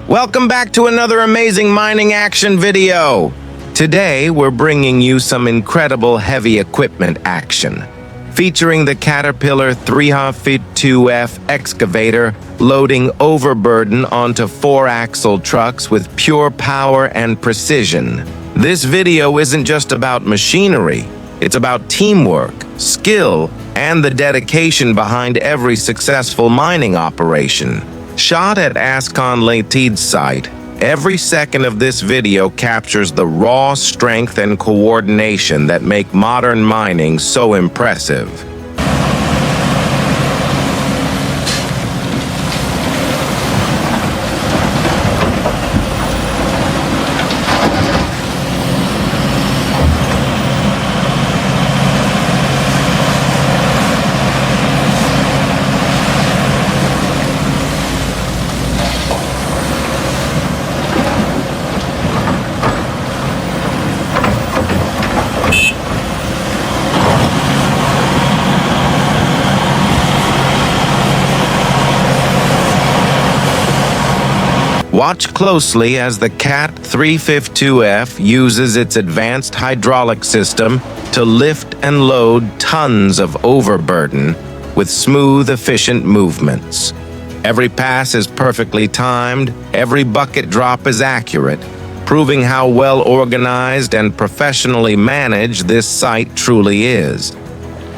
Welcome back to another amazing mining action video. Today, we're bringing you some incredible heavy equipment action, featuring the Caterpillar 352F Excavator loading overburden onto 4-axle trucks with pure power and precision. This video isn't just about machinery, it's about teamwork, skill, and the dedication behind every successful mining operation. Shot at Ascon Ltd's site, every second of this video captures the raw strength and coordination that make modern mining so impressive. Watch closely as the CAT 352F uses its advanced hydraulic system to lift and load tons of overburden with smooth, efficient movements. Every pass is perfectly timed, every bucket drop is accurate, proving how well organized and professionally managed this site truly is.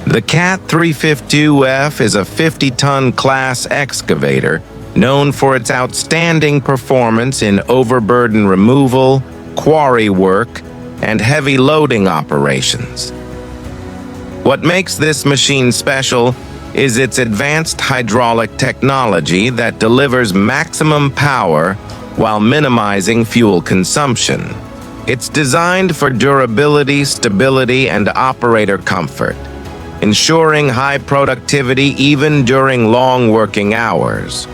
The CAT 352F is a 50-ton class excavator known for its outstanding performance in overburden removal, quarry work, and heavy loading operations. What makes this machine special is its advanced hydraulic technology that delivers maximum power while minimizing fuel consumption. It's designed for durability, stability, and operator comfort, ensuring high productivity even during long working hours.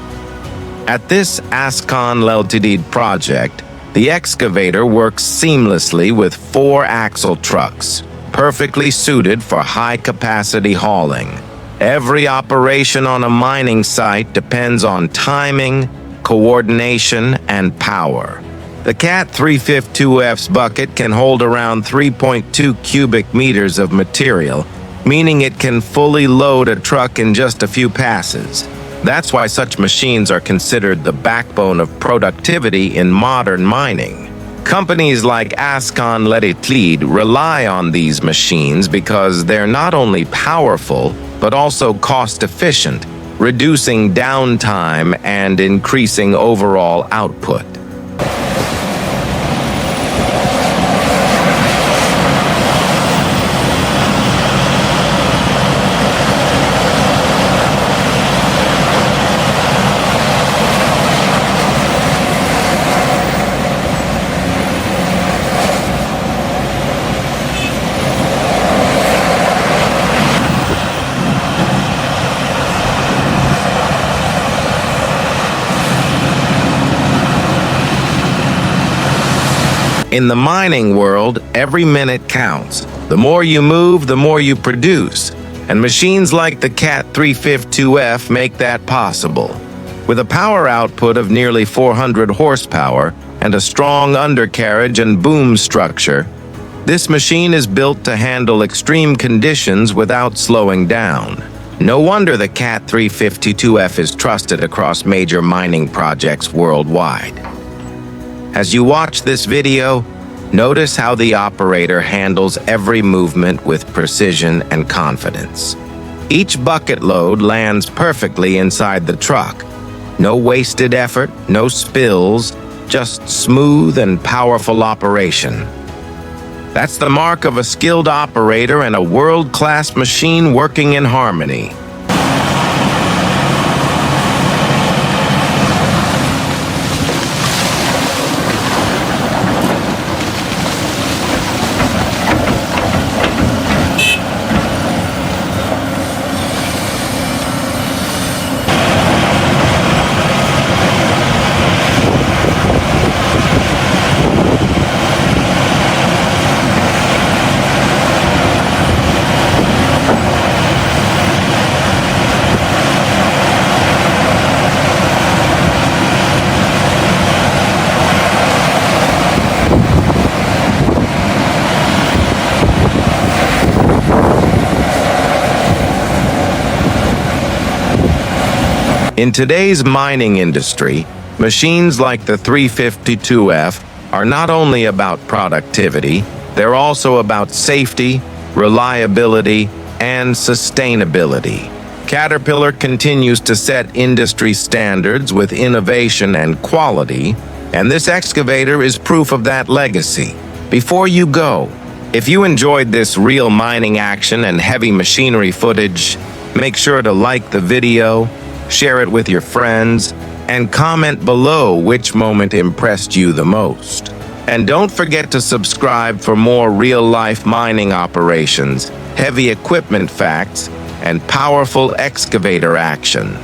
At this Ascon Ltd project, the excavator works seamlessly with 4-axle trucks, perfectly suited for high-capacity hauling. Every operation on a mining site depends on timing, coordination, and power. The CAT 352F's bucket can hold around 3.2 cubic meters of material, meaning it can fully load a truck in just a few passes. That's why such machines are considered the backbone of productivity in modern mining. Companies like Ascon Ltd rely on these machines because they're not only powerful, but also cost-efficient, reducing downtime and increasing overall output. In the mining world, every minute counts. The more you move, the more you produce. And machines like the CAT 352F make that possible. With a power output of nearly 400 horsepower and a strong undercarriage and boom structure, this machine is built to handle extreme conditions without slowing down. No wonder the CAT 352F is trusted across major mining projects worldwide. As you watch this video, notice how the operator handles every movement with precision and confidence. Each bucket load lands perfectly inside the truck. No wasted effort, no spills, just smooth and powerful operation. That's the mark of a skilled operator and a world-class machine working in harmony. In today's mining industry, machines like the 352F are not only about productivity, they're also about safety, reliability, and sustainability. Caterpillar continues to set industry standards with innovation and quality, and this excavator is proof of that legacy. Before you go, if you enjoyed this real mining action and heavy machinery footage, make sure to like the video, share it with your friends, and comment below which moment impressed you the most. And don't forget to subscribe for more real-life mining operations, heavy equipment facts, and powerful excavator action.